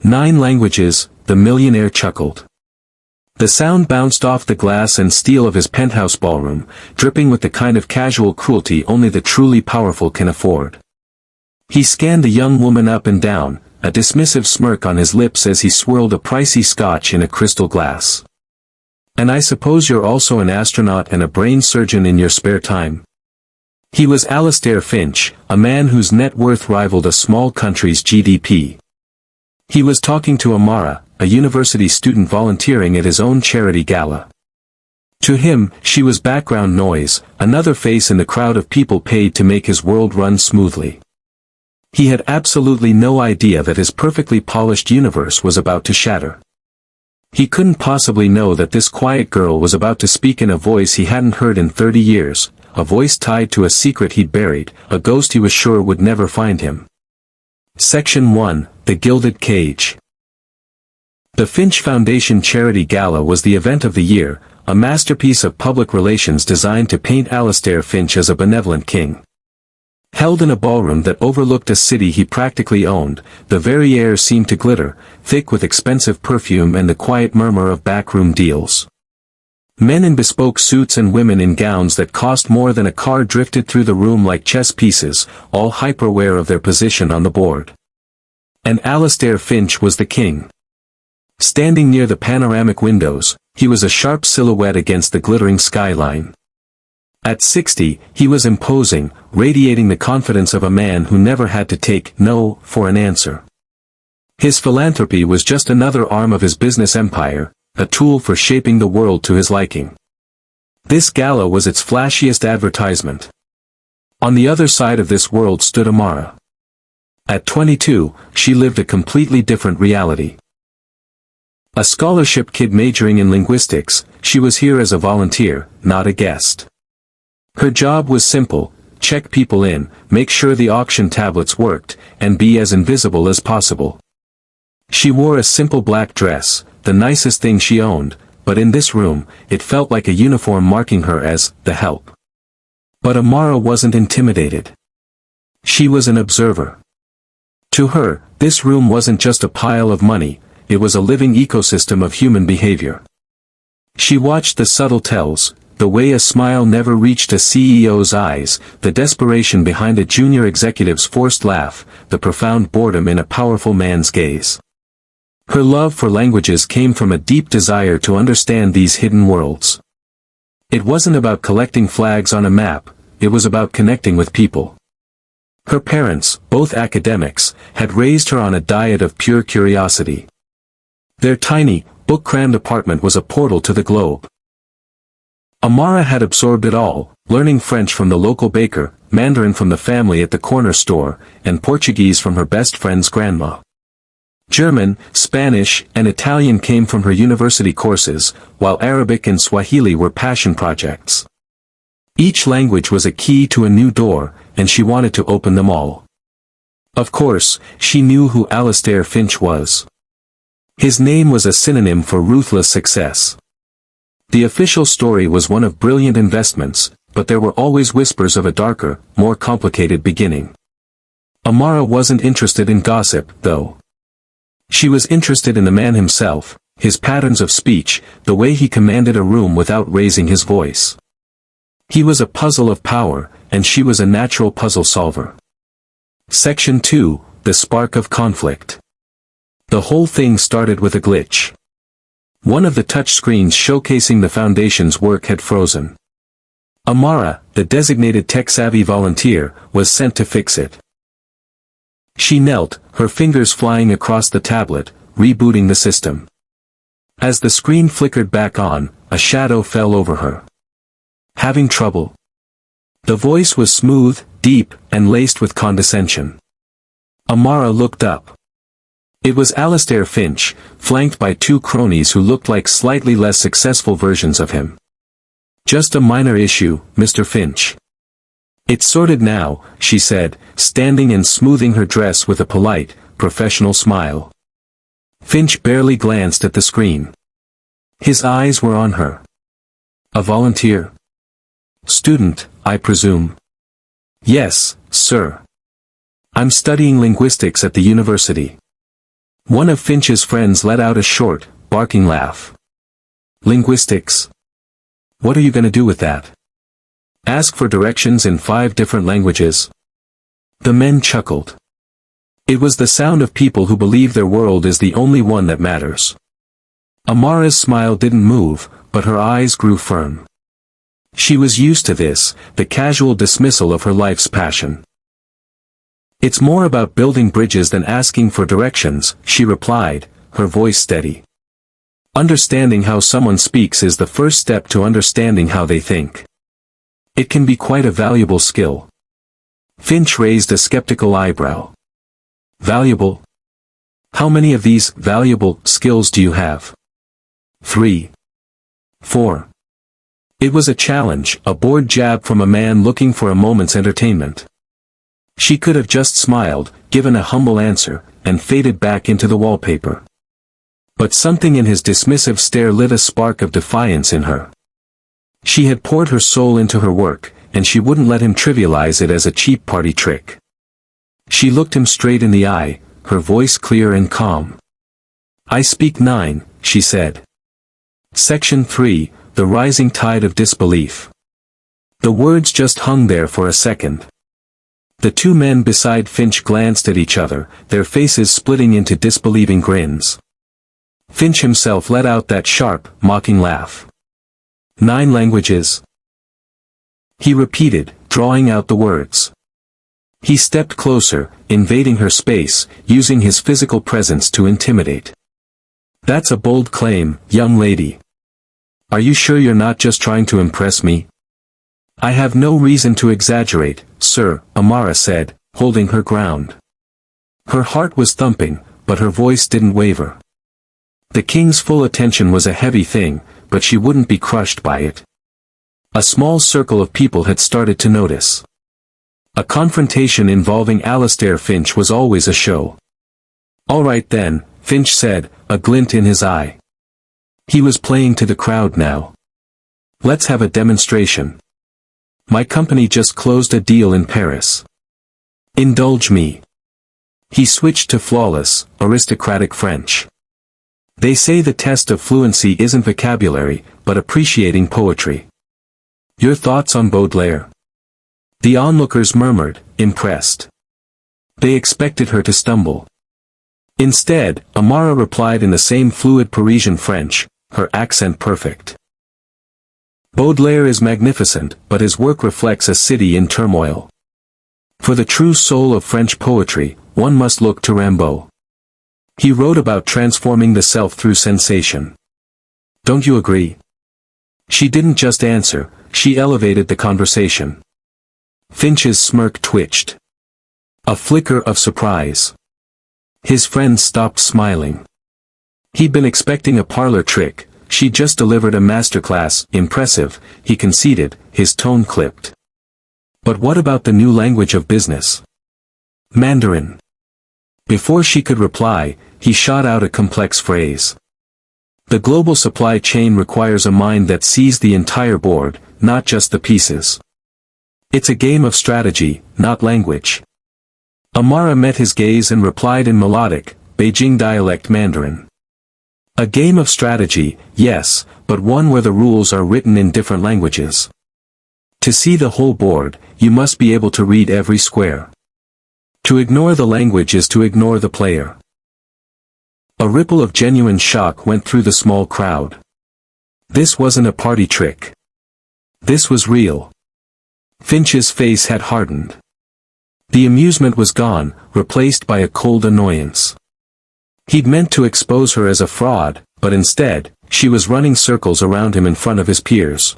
9 languages, the millionaire chuckled. The sound bounced off the glass and steel of his penthouse ballroom, dripping with the kind of casual cruelty only the truly powerful can afford. He scanned the young woman up and down, a dismissive smirk on his lips as he swirled a pricey scotch in a crystal glass. "And I suppose you're also an astronaut and a brain surgeon in your spare time?" He was Alistair Finch, a man whose net worth rivaled a small country's GDP. He was talking to Amara, a university student volunteering at his own charity gala. To him, she was background noise, another face in the crowd of people paid to make his world run smoothly. He had absolutely no idea that his perfectly polished universe was about to shatter. He couldn't possibly know that this quiet girl was about to speak in a voice he hadn't heard in 30 years, a voice tied to a secret he'd buried, a ghost he was sure would never find him. Section 1, The Gilded Cage. The Finch Foundation Charity Gala was the event of the year, a masterpiece of public relations designed to paint Alistair Finch as a benevolent king. Held in a ballroom that overlooked a city he practically owned, the very air seemed to glitter, thick with expensive perfume and the quiet murmur of backroom deals. Men in bespoke suits and women in gowns that cost more than a car drifted through the room like chess pieces, all hyper-aware of their position on the board. And Alistair Finch was the king. Standing near the panoramic windows, he was a sharp silhouette against the glittering skyline. At 60, he was imposing, radiating the confidence of a man who never had to take no for an answer. His philanthropy was just another arm of his business empire, a tool for shaping the world to his liking. This gala was its flashiest advertisement. On the other side of this world stood Amara. At 22, she lived a completely different reality. A scholarship kid majoring in linguistics, she was here as a volunteer, not a guest. Her job was simple: check people in, make sure the auction tablets worked, and be as invisible as possible. She wore a simple black dress, the nicest thing she owned, but in this room, it felt like a uniform marking her as the help. But Amara wasn't intimidated. She was an observer. To her, this room wasn't just a pile of money, it was a living ecosystem of human behavior. She watched the subtle tells, the way a smile never reached a CEO's eyes, the desperation behind a junior executive's forced laugh, the profound boredom in a powerful man's gaze. Her love for languages came from a deep desire to understand these hidden worlds. It wasn't about collecting flags on a map, it was about connecting with people. Her parents, both academics, had raised her on a diet of pure curiosity. Their tiny, book-crammed apartment was a portal to the globe. Amara had absorbed it all, learning French from the local baker, Mandarin from the family at the corner store, and Portuguese from her best friend's grandma. German, Spanish, and Italian came from her university courses, while Arabic and Swahili were passion projects. Each language was a key to a new door, and she wanted to open them all. Of course, she knew who Alistair Finch was. His name was a synonym for ruthless success. The official story was one of brilliant investments, but there were always whispers of a darker, more complicated beginning. Amara wasn't interested in gossip, though. She was interested in the man himself, his patterns of speech, the way he commanded a room without raising his voice. He was a puzzle of power, and she was a natural puzzle solver. Section 2, The Spark of Conflict. The whole thing started with a glitch. One of the touch screens showcasing the Foundation's work had frozen. Amara, the designated tech-savvy volunteer, was sent to fix it. She knelt, her fingers flying across the tablet, rebooting the system. As the screen flickered back on, a shadow fell over her. Having trouble? The voice was smooth, deep, and laced with condescension. Amara looked up. It was Alistair Finch, flanked by 2 cronies who looked like slightly less successful versions of him. "Just a minor issue, Mr. Finch." "It's sorted now," she said, standing and smoothing her dress with a polite, professional smile. Finch barely glanced at the screen. His eyes were on her. "A volunteer? Student, I presume?" "Yes, sir. I'm studying linguistics at the university." One of Finch's friends let out a short, barking laugh. Linguistics? What are you going to do with that? Ask for directions in 5 different languages? The men chuckled. It was the sound of people who believe their world is the only one that matters. Amara's smile didn't move, but her eyes grew firm. She was used to this, the casual dismissal of her life's passion. It's more about building bridges than asking for directions, she replied, her voice steady. Understanding how someone speaks is the first step to understanding how they think. It can be quite a valuable skill. Finch raised a skeptical eyebrow. Valuable? How many of these valuable skills do you have? 3. 4. It was a challenge, a bored jab from a man looking for a moment's entertainment. She could have just smiled, given a humble answer, and faded back into the wallpaper. But something in his dismissive stare lit a spark of defiance in her. She had poured her soul into her work, and she wouldn't let him trivialize it as a cheap party trick. She looked him straight in the eye, her voice clear and calm. I speak 9, she said. Section 3, The Rising Tide of Disbelief. The words just hung there for a second. The 2 men beside Finch glanced at each other, their faces splitting into disbelieving grins. Finch himself let out that sharp, mocking laugh. 9 languages? He repeated, drawing out the words. He stepped closer, invading her space, using his physical presence to intimidate. That's a bold claim, young lady. Are you sure you're not just trying to impress me? I have no reason to exaggerate, sir, Amara said, holding her ground. Her heart was thumping, but her voice didn't waver. The king's full attention was a heavy thing, but she wouldn't be crushed by it. A small circle of people had started to notice. A confrontation involving Alistair Finch was always a show. All right then, Finch said, a glint in his eye. He was playing to the crowd now. Let's have a demonstration. My company just closed a deal in Paris. Indulge me. He switched to flawless, aristocratic French. They say the test of fluency isn't vocabulary, but appreciating poetry. Your thoughts on Baudelaire? The onlookers murmured, impressed. They expected her to stumble. Instead, Amara replied in the same fluid Parisian French, her accent perfect. Baudelaire is magnificent, but his work reflects a city in turmoil. For the true soul of French poetry, one must look to Rimbaud. He wrote about transforming the self through sensation. Don't you agree? She didn't just answer, she elevated the conversation. Finch's smirk twitched. A flicker of surprise. His friend stopped smiling. He'd been expecting a parlor trick. She just delivered a masterclass, impressive, he conceded, his tone clipped. But what about the new language of business? Mandarin. Before she could reply, he shot out a complex phrase. The global supply chain requires a mind that sees the entire board, not just the pieces. It's a game of strategy, not language. Amara met his gaze and replied in melodic, Beijing dialect Mandarin. A game of strategy, yes, but one where the rules are written in different languages. To see the whole board, you must be able to read every square. To ignore the language is to ignore the player. A ripple of genuine shock went through the small crowd. This wasn't a party trick. This was real. Finch's face had hardened. The amusement was gone, replaced by a cold annoyance. He'd meant to expose her as a fraud, but instead, she was running circles around him in front of his peers.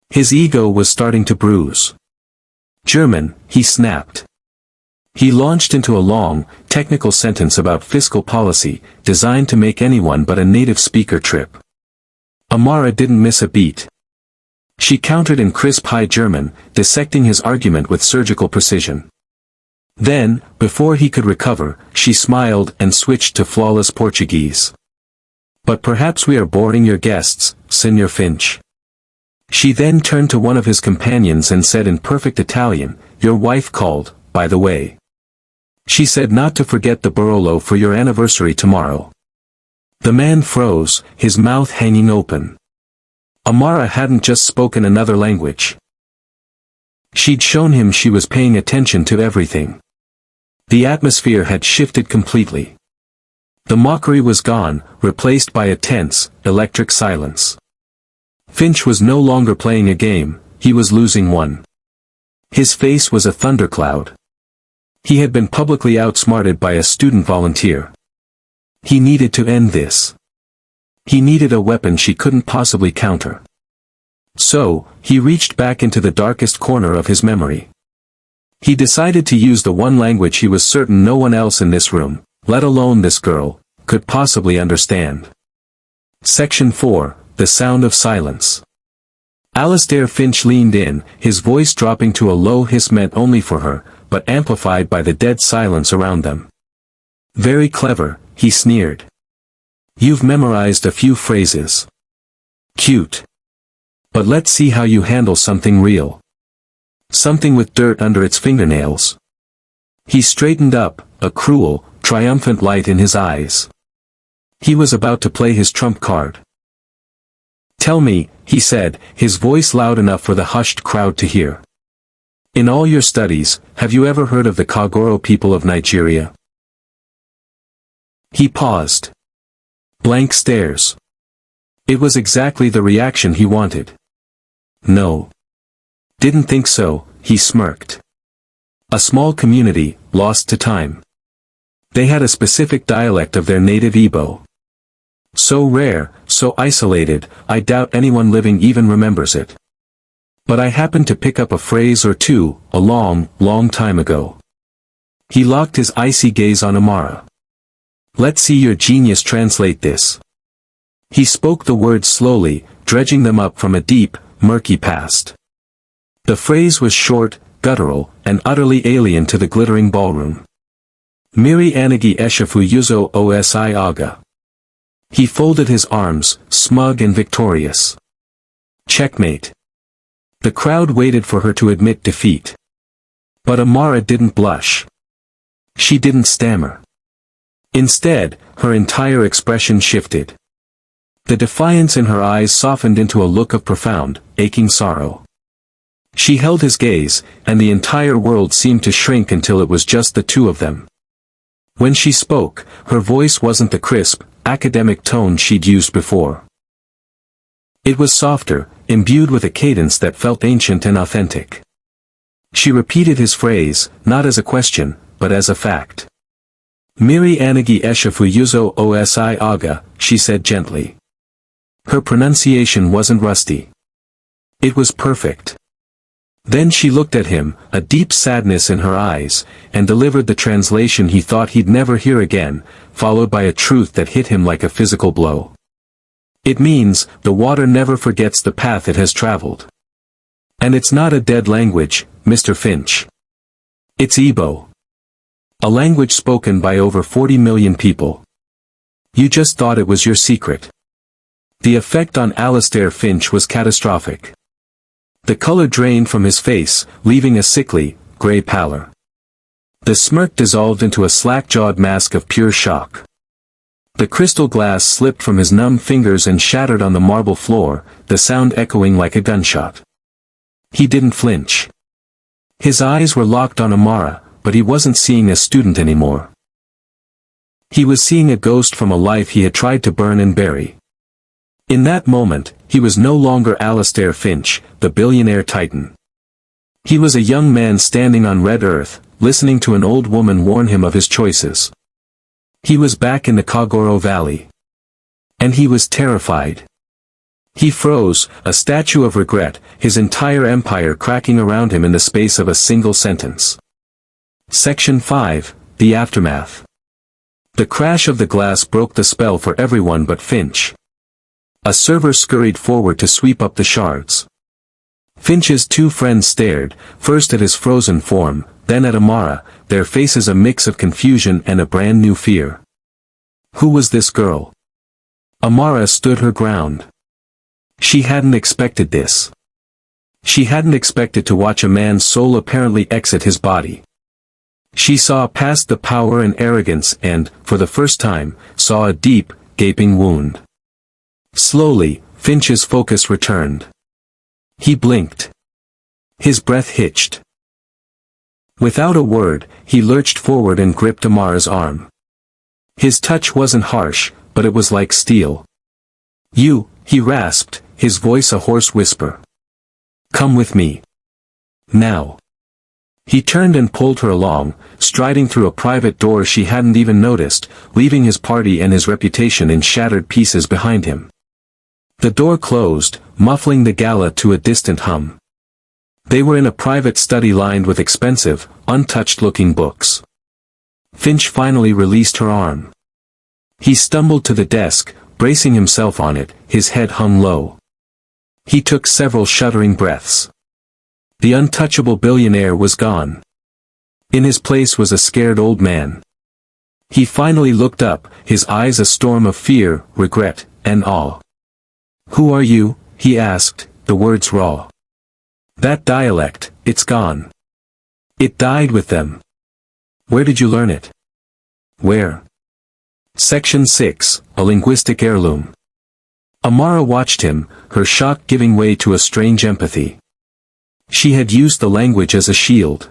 His ego was starting to bruise. German, he snapped. He launched into a long, technical sentence about fiscal policy, designed to make anyone but a native speaker trip. Amara didn't miss a beat. She countered in crisp High German, dissecting his argument with surgical precision. Then, before he could recover, she smiled and switched to flawless Portuguese. But perhaps we are boring your guests, Sr. Finch. She then turned to one of his companions and said in perfect Italian, your wife called, by the way. She said not to forget the Barolo for your anniversary tomorrow. The man froze, his mouth hanging open. Amara hadn't just spoken another language. She'd shown him she was paying attention to everything. The atmosphere had shifted completely. The mockery was gone, replaced by a tense, electric silence. Finch was no longer playing a game, he was losing one. His face was a thundercloud. He had been publicly outsmarted by a student volunteer. He needed to end this. He needed a weapon she couldn't possibly counter. So, he reached back into the darkest corner of his memory. He decided to use the one language he was certain no one else in this room, let alone this girl, could possibly understand. Section 4, The Sound of Silence. Alistair Finch leaned in, his voice dropping to a low hiss meant only for her, but amplified by the dead silence around them. Very clever, he sneered. You've memorized a few phrases. Cute. But let's see how you handle something real. Something with dirt under its fingernails. He straightened up, a cruel, triumphant light in his eyes. He was about to play his trump card. Tell me, he said, his voice loud enough for the hushed crowd to hear. In all your studies, have you ever heard of the Kagoro people of Nigeria? He paused. Blank stares. It was exactly the reaction he wanted. No. Didn't think so, he smirked. A small community, lost to time. They had a specific dialect of their native Igbo. So rare, so isolated, I doubt anyone living even remembers it. But I happened to pick up a phrase or two, a long, long time ago. He locked his icy gaze on Amara. Let's see your genius translate this. He spoke the words slowly, dredging them up from a deep, murky past. The phrase was short, guttural, and utterly alien to the glittering ballroom. Miri anagi eshafu yuzo osi aga. He folded his arms, smug and victorious. Checkmate. The crowd waited for her to admit defeat. But Amara didn't blush. She didn't stammer. Instead, her entire expression shifted. The defiance in her eyes softened into a look of profound, aching sorrow. She held his gaze, and the entire world seemed to shrink until it was just the two of them. When she spoke, her voice wasn't the crisp, academic tone she'd used before. It was softer, imbued with a cadence that felt ancient and authentic. She repeated his phrase, not as a question, but as a fact. Miri anagi eshafu yuzo osi aga, she said gently. Her pronunciation wasn't rusty. It was perfect. Then she looked at him, a deep sadness in her eyes, and delivered the translation he thought he'd never hear again, followed by a truth that hit him like a physical blow. It means, the water never forgets the path it has traveled. And it's not a dead language, Mr. Finch. It's Igbo. A language spoken by over 40 million people. You just thought it was your secret. The effect on Alistair Finch was catastrophic. The color drained from his face, leaving a sickly, gray pallor. The smirk dissolved into a slack-jawed mask of pure shock. The crystal glass slipped from his numb fingers and shattered on the marble floor, the sound echoing like a gunshot. He didn't flinch. His eyes were locked on Amara, but he wasn't seeing a student anymore. He was seeing a ghost from a life he had tried to burn and bury. In that moment, he was no longer Alistair Finch, the billionaire titan. He was a young man standing on red earth, listening to an old woman warn him of his choices. He was back in the Kagoro Valley. And he was terrified. He froze, a statue of regret, his entire empire cracking around him in the space of a single sentence. Section 5, The Aftermath. The crash of the glass broke the spell for everyone but Finch. A server scurried forward to sweep up the shards. Finch's two friends stared, first at his frozen form, then at Amara, their faces a mix of confusion and a brand new fear. Who was this girl? Amara stood her ground. She hadn't expected this. She hadn't expected to watch a man's soul apparently exit his body. She saw past the power and arrogance and, for the first time, saw a deep, gaping wound. Slowly, Finch's focus returned. He blinked. His breath hitched. Without a word, he lurched forward and gripped Amara's arm. His touch wasn't harsh, but it was like steel. "You," he rasped, his voice a hoarse whisper. "Come with me. Now." He turned and pulled her along, striding through a private door she hadn't even noticed, leaving his party and his reputation in shattered pieces behind him. The door closed, muffling the gala to a distant hum. They were in a private study lined with expensive, untouched-looking books. Finch finally released her arm. He stumbled to the desk, bracing himself on it, his head hung low. He took several shuddering breaths. The untouchable billionaire was gone. In his place was a scared old man. He finally looked up, his eyes a storm of fear, regret, and awe. "Who are you?" he asked, the words raw. "That dialect, it's gone. It died with them." "Where did you learn it?" "Where?" Section 6, A Linguistic Heirloom. Amara watched him, her shock giving way to a strange empathy. She had used the language as a shield.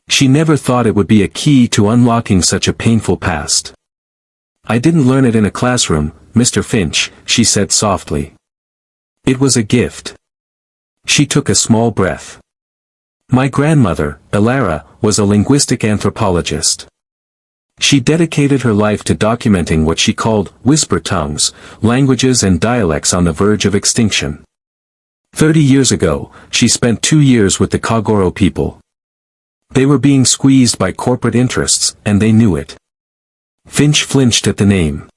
She never thought it would be a key to unlocking such a painful past. "I didn't learn it in a classroom, Mr. Finch," she said softly. "It was a gift." She took a small breath. "My grandmother, Amara, was a linguistic anthropologist. She dedicated her life to documenting what she called whisper tongues, languages and dialects on the verge of extinction. 30 years ago, she spent 2 years with the Kagoro people. They were being squeezed by corporate interests, and they knew it." Finch flinched at the name.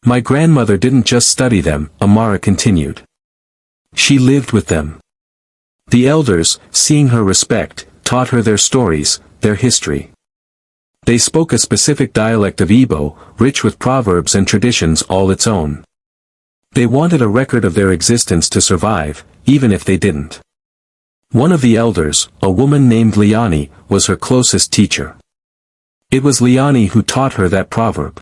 "My grandmother didn't just study them," Amara continued. "She lived with them. The elders, seeing her respect, taught her their stories, their history. They spoke a specific dialect of Igbo, rich with proverbs and traditions all its own. They wanted a record of their existence to survive, even if they didn't. One of the elders, a woman named Liani, was her closest teacher. It was Liani who taught her that proverb.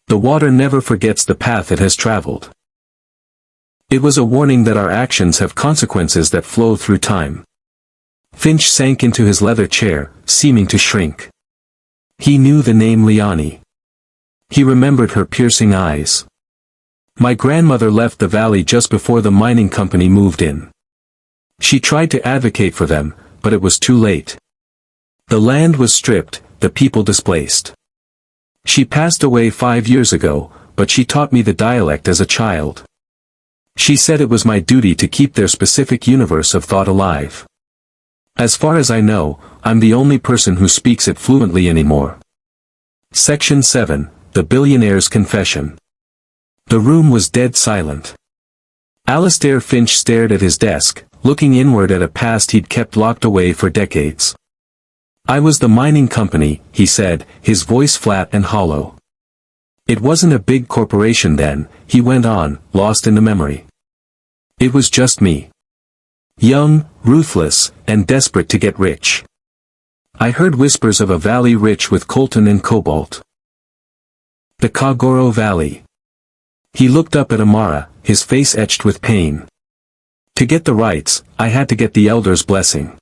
The water never forgets the path it has traveled. It was a warning that our actions have consequences that flow through time." Finch sank into his leather chair, seeming to shrink. He knew the name Liani. He remembered her piercing eyes. "My grandmother left the valley just before the mining company moved in. She tried to advocate for them, but it was too late. The land was stripped, the people displaced. She passed away 5 years ago, but she taught me the dialect as a child. She said it was my duty to keep their specific universe of thought alive. As far as I know, I'm the only person who speaks it fluently anymore." Section 7, The Billionaire's Confession. The room was dead silent. Alistair Finch stared at his desk, looking inward at a past he'd kept locked away for decades. "I was the mining company," he said, his voice flat and hollow. "It wasn't a big corporation then," he went on, lost in the memory. "It was just me. Young, ruthless, and desperate to get rich. I heard whispers of a valley rich with coltan and cobalt. The Kagoro Valley." He looked up at Amara, his face etched with pain. "To get the rights, I had to get the elders' blessing.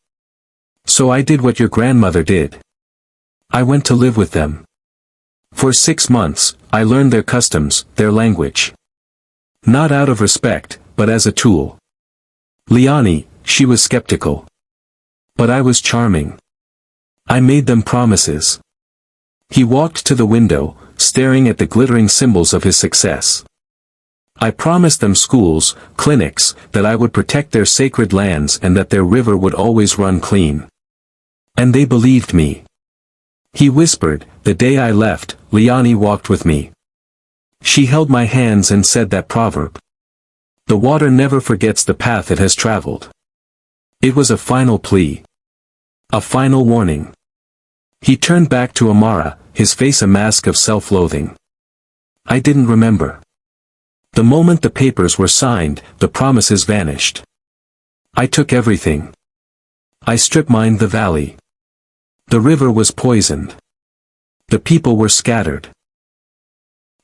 So I did what your grandmother did. I went to live with them. For 6 months, I learned their customs, their language. Not out of respect, but as a tool. Liani, she was skeptical. But I was charming. I made them promises." He walked to the window, staring at the glittering symbols of his success. "I promised them schools, clinics, that I would protect their sacred lands and that their river would always run clean. And they believed me." He whispered, "The day I left, Liani walked with me. She held my hands and said that proverb. The water never forgets the path it has traveled." It was a final plea. A final warning. He turned back to Amara, his face a mask of self-loathing. "I didn't remember. The moment the papers were signed, the promises vanished. I took everything. I strip-mined the valley. The river was poisoned. The people were scattered.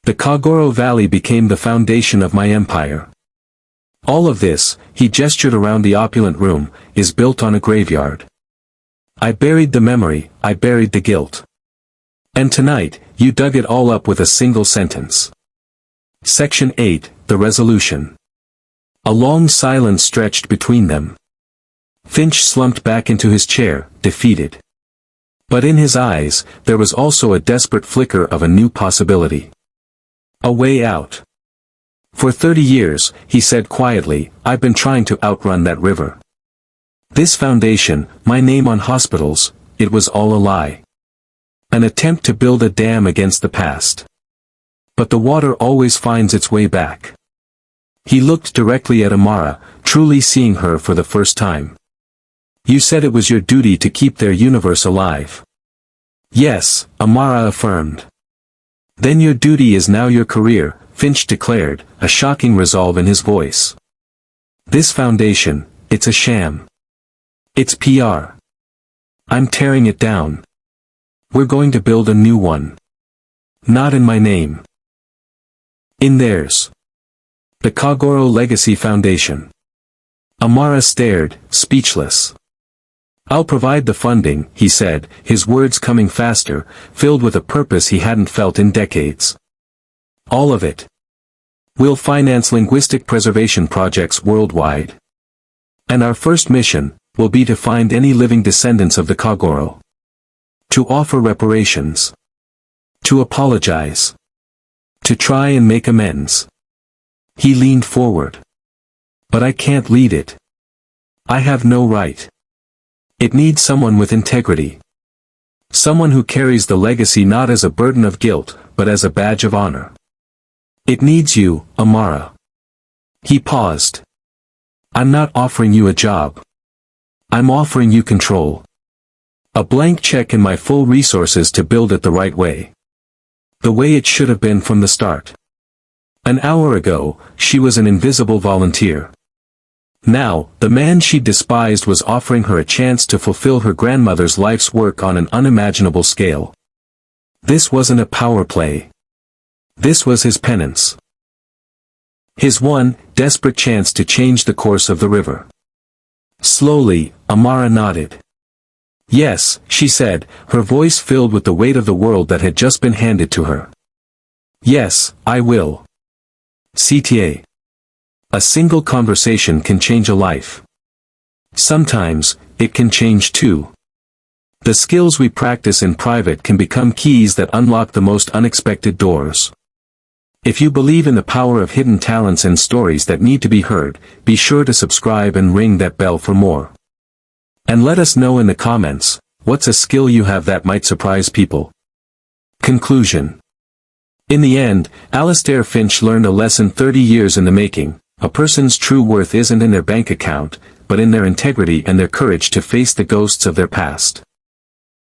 The Kagoro Valley became the foundation of my empire. All of this, he gestured around the opulent room, is built on a graveyard. I buried the memory, I buried the guilt. And tonight, you dug it all up with a single sentence. Section 8, the resolution. A long silence stretched between them. Finch slumped back into his chair, defeated. But in his eyes, there was also a desperate flicker of a new possibility. A way out. For 30 years, he said quietly, I've been trying to outrun that river. This foundation, my name on hospitals, it was all a lie. An attempt to build a dam against the past. But the water always finds its way back. He looked directly at Amara, truly seeing her for the first time. You said it was your duty to keep their universe alive. Yes, Amara affirmed. Then your duty is now your career, Finch declared, a shocking resolve in his voice. This foundation, it's a sham. It's PR. I'm tearing it down. We're going to build a new one. Not in my name. In theirs. The Kagoro Legacy Foundation. Amara stared, speechless. I'll provide the funding, he said, his words coming faster, filled with a purpose he hadn't felt in decades. All of it. We'll finance linguistic preservation projects worldwide. And our first mission will be to find any living descendants of the Kagoro. To offer reparations. To apologize. To try and make amends. He leaned forward. But I can't lead it. I have no right. It needs someone with integrity. Someone who carries the legacy not as a burden of guilt, but as a badge of honor. It needs you, Amara. He paused. I'm not offering you a job. I'm offering you control. A blank check and my full resources to build it the right way. The way it should have been from the start. An hour ago, she was an invisible volunteer. Now, the man she despised was offering her a chance to fulfill her grandmother's life's work on an unimaginable scale. This wasn't a power play. This was his penance. His one, desperate chance to change the course of the river. Slowly, Amara nodded. Yes, she said, her voice filled with the weight of the world that had just been handed to her. Yes, I will. CTA. A single conversation can change a life. Sometimes, it can change two. The skills we practice in private can become keys that unlock the most unexpected doors. If you believe in the power of hidden talents and stories that need to be heard, be sure to subscribe and ring that bell for more. And let us know in the comments, what's a skill you have that might surprise people? Conclusion. In the end, Alistair Finch learned a lesson 30 years in the making. A person's true worth isn't in their bank account, but in their integrity and their courage to face the ghosts of their past.